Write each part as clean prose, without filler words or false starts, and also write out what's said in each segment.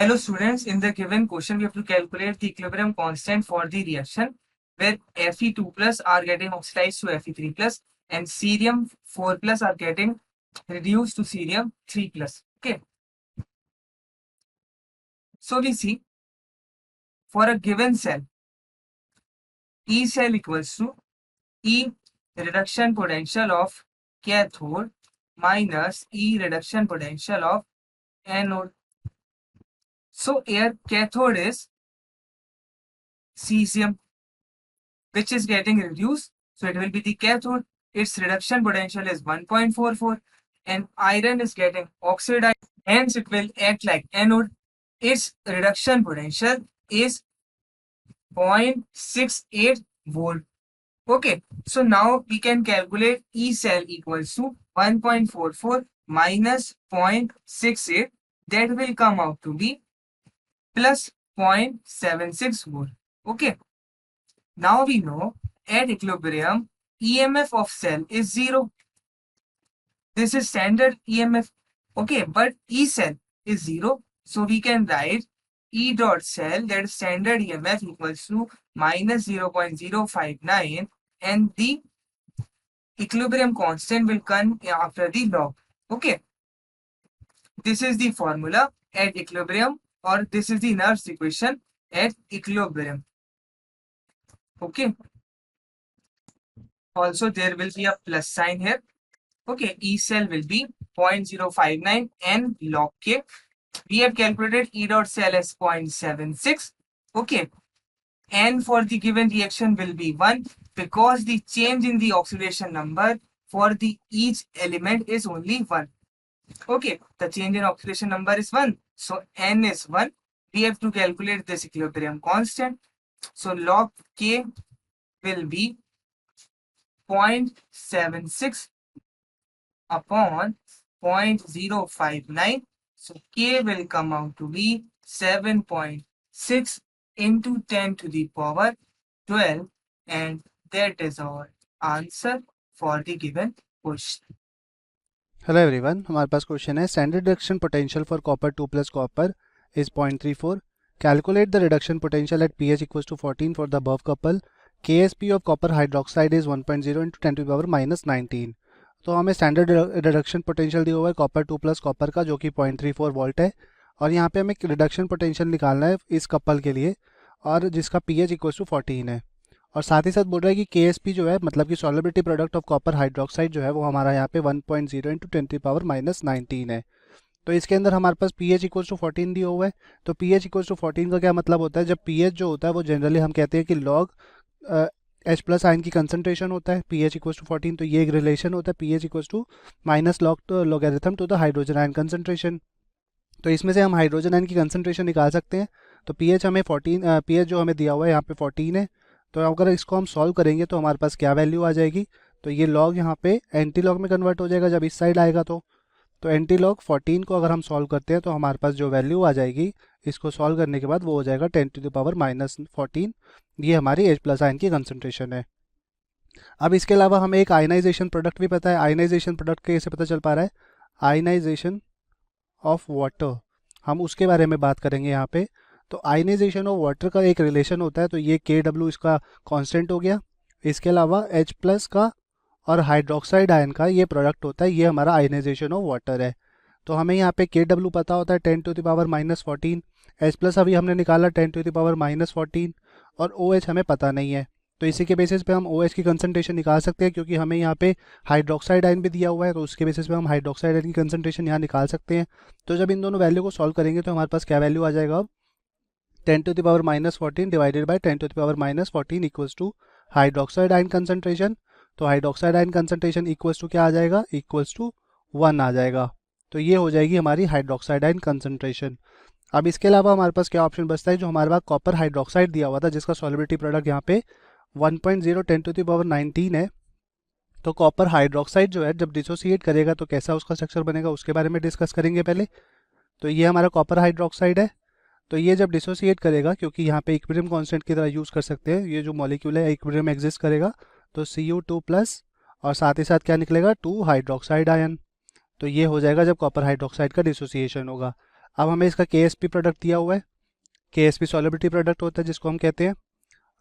Hello students, in the given question we have to calculate the equilibrium constant for the reaction where Fe2 plus are getting oxidized to Fe3 plus and cerium 4 plus are getting reduced to cerium 3 plus. Okay. So we see for a given cell, E cell equals to E reduction potential of cathode minus E reduction potential of anode. So here cathode is cesium, which is getting reduced. So it will be the cathode. Its reduction potential is 1.44 and iron is getting oxidized. Hence it will act like anode. Its reduction potential is 0.68 volt. Okay, so now we can calculate E cell equals to 1.44 minus 0.68. That will come out to be plus 0.76 volt. Okay. Now we know at equilibrium, EMF of cell is 0. This is standard EMF. Okay, but E cell is 0. So we can write E dot cell, that is standard EMF, equals to minus 0.059 and the equilibrium constant will come after the log. Okay. This is the formula at equilibrium, or this is the Nernst equation at equilibrium. Okay. Also, there will be a plus sign here. Okay, E cell will be 0.059 n log K. We have calculated E dot cell as 0.76. Okay, n for the given reaction will be 1 because the change in the oxidation number for the each element is only 1. Okay, the change in oxidation number is 1. So n is 1. We have to calculate this equilibrium constant. So log K will be 0.76 upon 0.059. So K will come out to be 7.6 into 10 to the power 12, and that is our answer for the given question. Hello everyone, हमारे पास question है standard reduction potential for copper 2 plus copper is 0.34. Calculate the reduction potential at pH equals to 14 for the above couple. KSP of copper hydroxide is 1.0 into 10 to the power minus 19. तो हमें standard reduction potential दिया हुआ है copper 2 plus copper का, जो कि 0.34 volt है, और यहाँ पे हमें रिडक्शन पोटेंशियल निकालना है इस कपल के लिए, और जिसका pH इक्वल्स टू 14 है. और साथ ही साथ बोल रहा है कि KSP जो है, मतलब कि solubility product of copper hydroxide जो है, वो हमारा यहाँ पे 1.0 इंटू 10 टू पावर माइनस 19 है. तो इसके अंदर हमारे पास pH इक्वल्स टू 14 दिया हुआ है. तो pH इक्वल्स टू 14 का क्या मतलब होता है? जब pH जो होता है वो जनरली हम कहते हैं कि लॉग H प्लस आयन की कंसंट्रेशन होता है, pH इक्वल्स टू 14. तो ये एक रिलेशन होता है pH equals to minus logarithm to the hydrogen ion concentration. तो इसमें से हम हाइड्रोजन आयन की कंसंट्रेशन निकाल सकते हैं. तो pH हमें 14, pH जो हमें दिया हुआ है यहाँ पे 14 है. तो अगर इसको हम सॉल्व करेंगे तो हमारे पास क्या वैल्यू आ जाएगी? तो ये लॉग यहाँ पे एंटी लॉग में कन्वर्ट हो जाएगा जब इस साइड आएगा. तो एंटी लॉग 14 को अगर हम सॉल्व करते हैं तो हमारे पास जो वैल्यू आ जाएगी इसको सॉल्व करने के बाद वो हो जाएगा 10 टू द पावर माइनस 14. ये हमारी H प्लस आयन की कंसनट्रेशन है. अब इसके अलावा हमें एक आयनाइजेशन प्रोडक्ट भी पता है. आयनाइजेशन प्रोडक्ट कैसे पता चल पा रहा है? आयनाइजेशन ऑफ वाटर, हम उसके बारे में बात करेंगे यहाँ पे. तो आयनाइजेशन ऑफ वाटर का एक रिलेशन होता है, तो ये KW इसका कांस्टेंट हो गया. इसके अलावा H प्लस का और हाइड्रोक्साइड आयन का ये प्रोडक्ट होता है, ये हमारा आयनाइजेशन ऑफ वाटर है. तो हमें यहाँ पे KW पता होता है 10 to the power minus 14. H plus अभी हमने निकाला 10 टू द पावर माइनस 14, और OH हमें पता नहीं है. तो इसी के बेसिस पे हम OH की कंसंट्रेशन निकाल सकते हैं, क्योंकि हमें यहाँ पे हाइड्रोक्साइड आयन भी दिया हुआ है, तो उसके बेसिस पे हम हाइड्रोक्साइड आयन की कंसंट्रेशन यहाँ निकाल सकते हैं. तो जब इन दोनों वैल्यू को सॉल्व करेंगे तो हमारे पास क्या वैल्यू आ जाएगा? अब 10 to the power minus 14 divided by 10 to the power minus 14 equals to hydroxide ion concentration. तो hydroxide ion concentration equals to क्या आ जाएगा? इक्वल्स टू 1 आ जाएगा. तो ये हो जाएगी हमारी हाइड्रोक्साइड आयन कंसंट्रेशन. अब इसके अलावा हमारे पास क्या ऑप्शन बचता है? जो हमारे पास कॉपर हाइड्रोक्साइड दिया हुआ था, जिसका सॉल्युबिलिटी प्रोडक्ट यहाँ पे 1.0 10 टू द पावर 19 है. तो कॉपर हाइड्रोक्साइड जो है जब डिसोसिएट करेगा तो कैसा उसका स्ट्रक्चर बनेगा, उसके बारे में डिस्कस करेंगे पहले. तो ये हमारा कॉपर हाइड्रोक्साइड है. तो ये जब डिसोसिएट करेगा, क्योंकि यहाँ पे इक्विलिब्रियम कांस्टेंट की तरह यूज़ कर सकते हैं, ये जो मॉलिक्यूल है इक्विलिब्रियम एग्जिस्ट करेगा, तो Cu2 प्लस और साथ ही साथ क्या निकलेगा? 2 हाइड्रोक्साइड आयन. तो ये हो जाएगा जब कॉपर हाइड्रोक्साइड का डिसोसिएशन होगा. अब हमें इसका KSP प्रोडक्ट दिया हुआ है, KSP सॉल्युबिलिटी प्रोडक्ट होता है जिसको हम कहते हैं।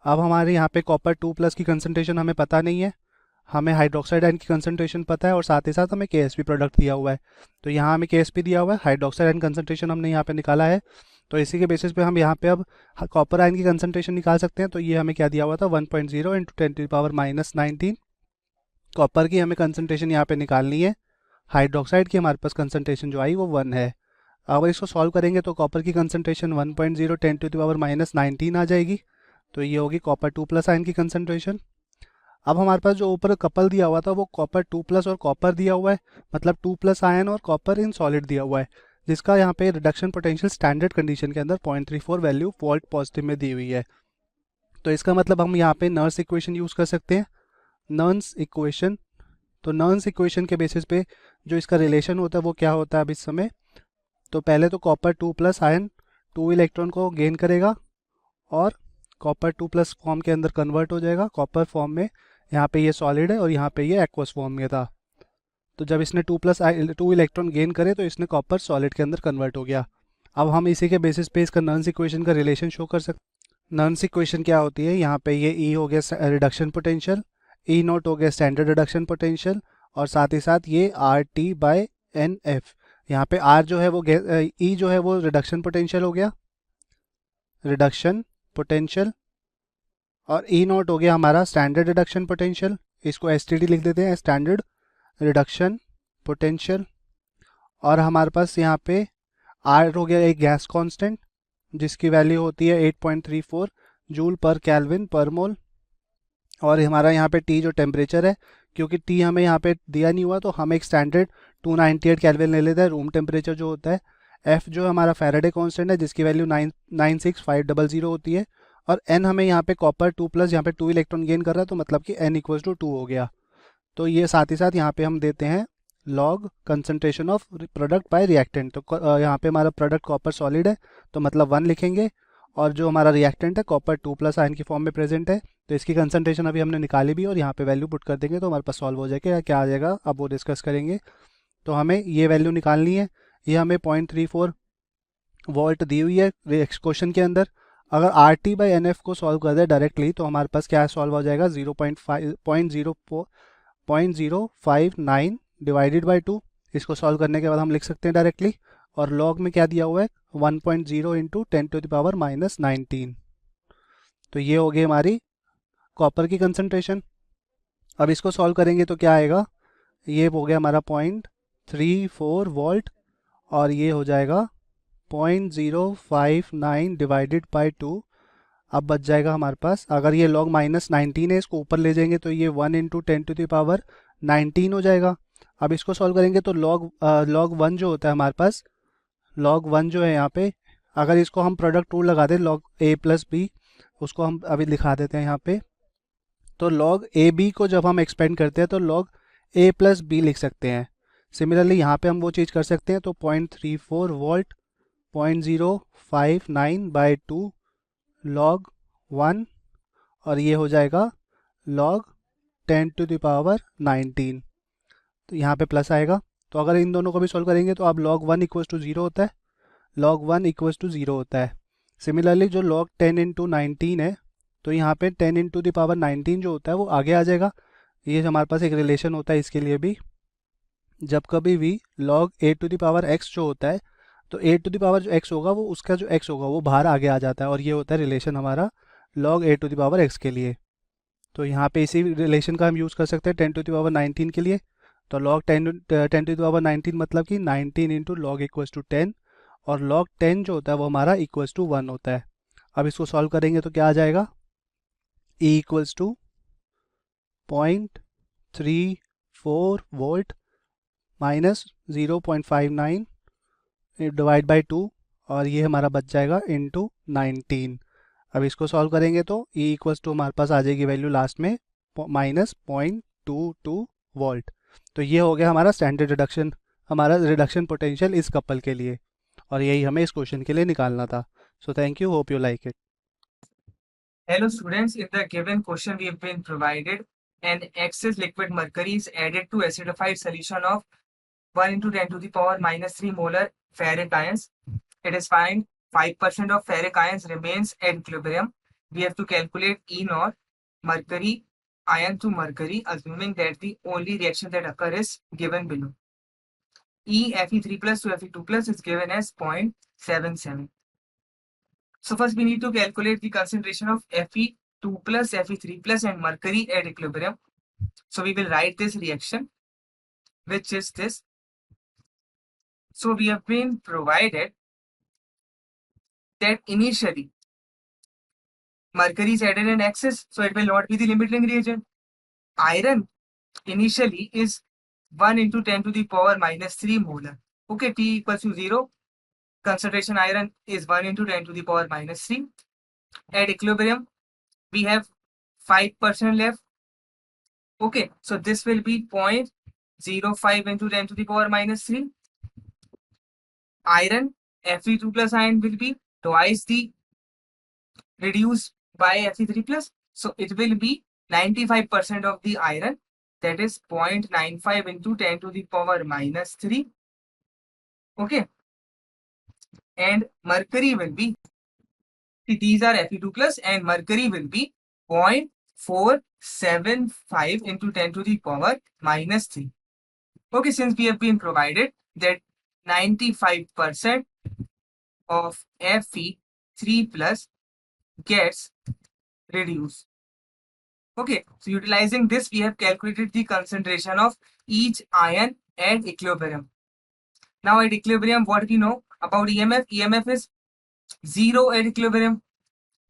अब हमारे यहाँ पे कॉपर 2+ की कंसंट्रेशन हमें पता नहीं है, हमें हाइड्रोक्साइड आयन की कंसंट्रेशन पता है और साथ ही साथ हमें KSP प्रोडक्ट दिया हुआ है। तो यहाँ हमें KSP दिया हुआ है, हाइड्रोक्साइड आयन कंसंट्रेशन हमने यहाँ पे निकाला है। तो इसी के बेसिस पे हम यहाँ पे अब कॉपर आयन की कंसंट्रेशन निकाल सकते हैं। तो ये हमें क्या दिया हुआ था, 1.0 × 10⁻⁻19 कॉपर की हमें कंसंट्रेशन यहाँ पे निकालनी है। हाइड्रोक्साइड की हमारे पास कंसंट्रेशन जो आई वो 1 है। अगर इसको सॉल्व करेंगे तो कॉपर की कंसंट्रेशन 1.0 10⁻⁻19 आ जाएगी। तो ये होगी कॉपर 2+ आयन की कंसंट्रेशन। अब हमारे पास जो ऊपर कपल दिया हुआ था वो कॉपर 2+ और कॉपर दिया हुआ है, मतलब 2+ आयन और कॉपर इन सॉलिड दिया हुआ है, जिसका यहाँ पे रिडक्शन पोटेंशियल स्टैंडर्ड कंडीशन के अंदर 0.34 वैल्यू वोल्ट पॉजिटिव में दी हुई है। तो इसका मतलब हम यहाँ पे नर्स इक्वेशन यूज़ कर सकते हैं। नर्स इक्वेशन, तो नर्स इक्वेशन के बेसिस पे जो इसका रिलेशन होता है वो क्या होता है अब इस समय, तो पहले तो कॉपर 2+ आयन 2 इलेक्ट्रॉन को गेन करेगा और कॉपर 2+ फॉर्म के अंदर कन्वर्ट हो जाएगा कॉपर फॉर्म में। यहाँ पे ये सॉलिड है और यहाँ पे ये एक्वस फॉर्म में था। तो जब इसने 2 इलेक्ट्रॉन गेन करे तो इसने कॉपर सॉलिड के अंदर कन्वर्ट हो गया। अब हम इसी के बेसिस पे इसका नर्स इक्वेशन का रिलेशन शो कर सकते हैं। नर्स इक्वेशन क्या होती है, यहाँ पे ये E हो गया रिडक्शन पोटेंशियल, E0 हो गया स्टैंडर्ड रिडक्शन पोटेंशियल, और साथ ही साथ ये RT/NF। यहाँ पे R जो है वो E जो है वो रिडक्शन पोटेंशियल हो गया, रिडक्शन पोटेंशियल, और E0 हो गया हमारा स्टैंडर्ड रिडक्शन पोटेंशियल। इसको STD लिख देते हैं, स्टैंडर्ड रिडक्शन पोटेंशियल। और हमारे पास यहाँ पे R हो गया एक गैस कांस्टेंट जिसकी वैल्यू होती है 8.34 जूल पर केल्विन पर मोल। और हमारा यहाँ पे T जो टेम्परेचर है, क्योंकि T हमें यहाँ पे दिया नहीं हुआ तो हम एक स्टैंडर्ड 298 केल्विन ले लेते हैं, रूम टेम्परेचर जो होता है। F जो हमारा फैराडे कांस्टेंट है जिसकी वैल्यू 996,500 होती है। और N हमें यहाँ पे कॉपर 2+, यहाँ पे 2 इलेक्ट्रॉन गेन कर रहा है तो मतलब कि N = 2 हो गया। तो ये साथ ही साथ यहाँ पे हम देते हैं log concentration of product bye reactant. तो यहाँ पे हमारा प्रोडक्ट कॉपर सॉलिड है तो मतलब 1 लिखेंगे, और जो हमारा रिएक्टेंट है कॉपर 2+ आयन की फॉर्म में प्रेजेंट है। तो इसकी कंसंट्रेशन अभी हमने निकाली भी और यहाँ पे वैल्यू पुट कर देंगे तो हमारे पास सॉल्व हो जाएगा। क्या आ जाएगा अब वो डिस्कस करेंगे। तो हमें ये वैल्यू निकालनी है, ये हमें 0.34 वोल्ट दी हुई है क्वेश्चन के अंदर। अगर RT/NF को सॉल्व कर दे डायरेक्टली तो हमारे पास क्या सॉल्व हो जाएगा, 0.59 डिवाइडेड बाई 2। इसको सॉल्व करने के बाद हम लिख सकते हैं डायरेक्टली। और लॉग में क्या दिया हुआ है, 1.0 × 10⁻⁻19। तो ये हो गई हमारी कॉपर की कंसंट्रेशन। अब इसको सॉल्व करेंगे तो क्या आएगा, ये हो गया हमारा 0.34 वोल्ट और ये हो जाएगा 0.059 डिवाइडेड बाई 2। अब बच जाएगा हमारे पास, अगर ये log -19 है इसको ऊपर ले जाएंगे तो ये 1 × 10⁻19 हो जाएगा। अब इसको सॉल्व करेंगे तो log 1 जो होता है हमारे पास, log 1 जो है यहाँ पे, अगर इसको हम प्रोडक्ट रूल लगा दें log A+B, उसको हम अभी दिखा देते हैं यहाँ पे। तो log AB को जब हम एक्सपेंड करते हैं तो log A+B लिख सकते हैं। सिमिलरली यहाँ पे हम वो चीज़ कर सकते हैं। तो 0.34 वोल्ट 0.059 बाई 2 log 1, और ये हो जाएगा log 10⁻19। तो यहाँ पे प्लस आएगा। तो अगर इन दोनों को भी सॉल्व करेंगे तो अब log 1 = 0 होता है, log 1 = 0 होता है। सिमिलरली जो log 10 × 19 है तो यहाँ पे 10 × 19 जो होता है वो आगे आ जाएगा। ये हमारे पास एक रिलेशन होता है इसके लिए भी, जब कभी भी log A⁴ जो होता है तो A⁴ जो x होगा वो उसका जो x होगा वो बाहर आगे आ जाता है, और ये होता है रिलेशन हमारा log A⁴x के लिए। तो यहाँ पे इसी रिलेशन का हम यूज़ कर सकते हैं 10⁻19 के लिए। तो log 10⁻19 मतलब कि 19 × log = 10, और log 10 जो होता है वो हमारा = 1 होता है। अब इसको सॉल्व करेंगे तो क्या आ जाएगा, E = 0.34 volt minus 0.59 divide by 2, और ये हमारा बच जाएगा इंटू 19। अब इसको सॉल्व करेंगे तो E = हमारे पास आ जाएगी वैल्यू लास्ट में -0.22 वोल्ट। तो ये हो गया हमारा स्टैंडर्ड रिडक्शन, हमारा रिडक्शन पोटेंशियल इस कपल के लिए, और यही हमें इस क्वेश्चन के लिए निकालना था। So thank you, hope you like it. Hello students, in the given question we have been provided an excess liquid mercury is added to acidified solution of 1 × 10⁻³ molar ferric ions. It is fine. 5% of ferric ions remains at equilibrium. We have to calculate E naught, mercury, ion to mercury, assuming that the only reaction that occurs is given below. E Fe3 plus to Fe2 plus is given as 0.77. So first we need to calculate the concentration of Fe2 plus, Fe3 plus and mercury at equilibrium. So we will write this reaction, which is this. So we have been provided that initially mercury is added in excess, so it will not be the limiting reagent. Iron initially is 1 into 10 to the power minus 3 molar. Okay, T equals to 0. Concentration iron is 1 into 10 to the power minus 3. At equilibrium, we have 5% left. Okay, so this will be 0.05 into 10 to the power minus 3. Iron, Fe2 plus ion will be twice the reduced by Fe3 plus. So it will be 95% of the iron, that is 0.95 into 10 to the power minus 3. Okay. And mercury will be, these are Fe2 plus and mercury will be 0.475 into 10 to the power minus 3. Okay, since we have been provided that 95% of Fe3 plus gets reduced. Okay, so utilizing this, we have calculated the concentration of each ion at equilibrium. Now at equilibrium, what we know about EMF? EMF is 0 at equilibrium.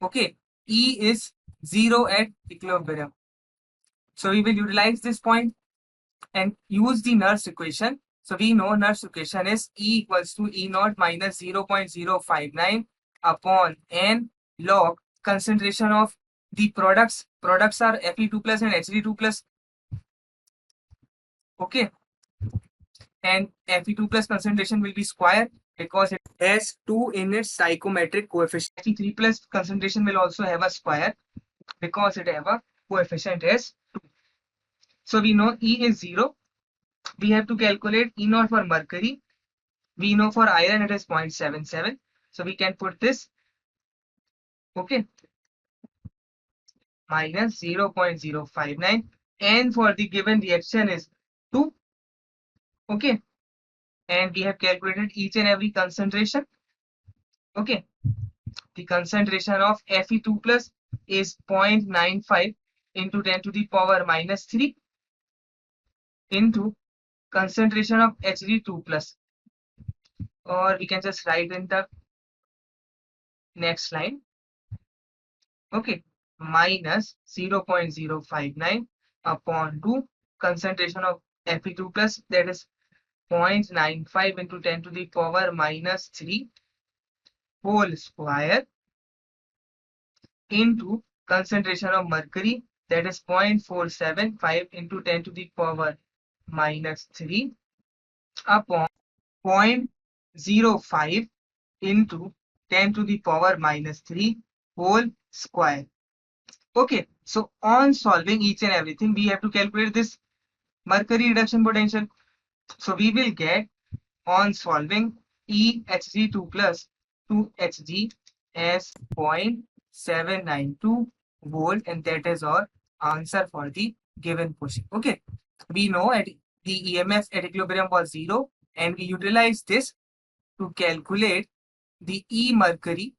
Okay, E is 0 at equilibrium. So we will utilize this point and use the Nernst equation. So we know Nernst equation is E equals to E naught minus 0.059 upon N log concentration of the products. Products are Fe2 plus and Hg2 plus. Okay. And Fe2 plus concentration will be square because it has 2 in its stoichiometric coefficient. Fe3 plus concentration will also have a square because it have a coefficient as 2. So we know E is 0. We have to calculate E naught for mercury. We know for iron it is 0.77. So we can put this. Okay. Minus 0.059. And for the given reaction is 2. Okay. And we have calculated each and every concentration. Okay. The concentration of Fe2 plus is 0.95 into 10 to the power minus 3 into concentration of Hg2 plus, or we can just write in the next line. Okay, minus 0.059 upon 2 concentration of Fe2 plus, that is 0.95 into 10 to the power minus 3 whole square into concentration of mercury, that is 0.475 into 10 to the power minus 3 upon 0.05 into 10 to the power minus 3 whole square. Okay, so on solving each and everything, we have to calculate this mercury reduction potential. So we will get on solving EHG2 plus 2Hg as 0.792 volt, and that is our answer for the given question. Okay, we know at the EMF at equilibrium was 0, and we utilize this to calculate the E mercury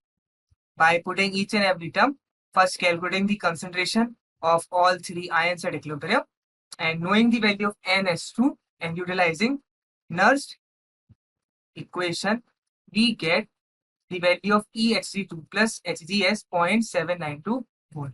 by putting each and every term. First calculating the concentration of all 3 ions at equilibrium and knowing the value of NH2 and utilizing Nernst equation, we get the value of EHG2 plus Hg as 0.792 volt.